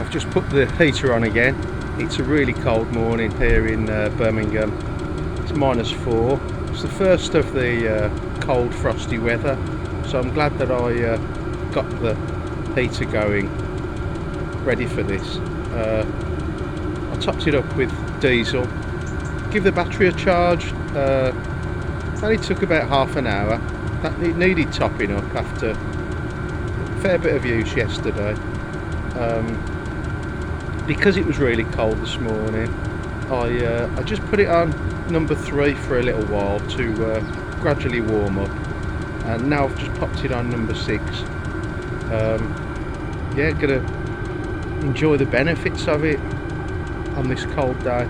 I've just put the heater on again. It's a really cold morning here in Birmingham. It's -4. It's the first of the cold frosty weather, so I'm glad that I got the heater going ready for this. I topped it up with diesel, give the battery a charge. Only took about half an hour. It needed topping up after a fair bit of use yesterday. Because it was really cold this morning, I just put it on number 3 for a little while to gradually warm up, and now I've just popped it on number 6. Yeah, gonna enjoy the benefits of it on this cold day.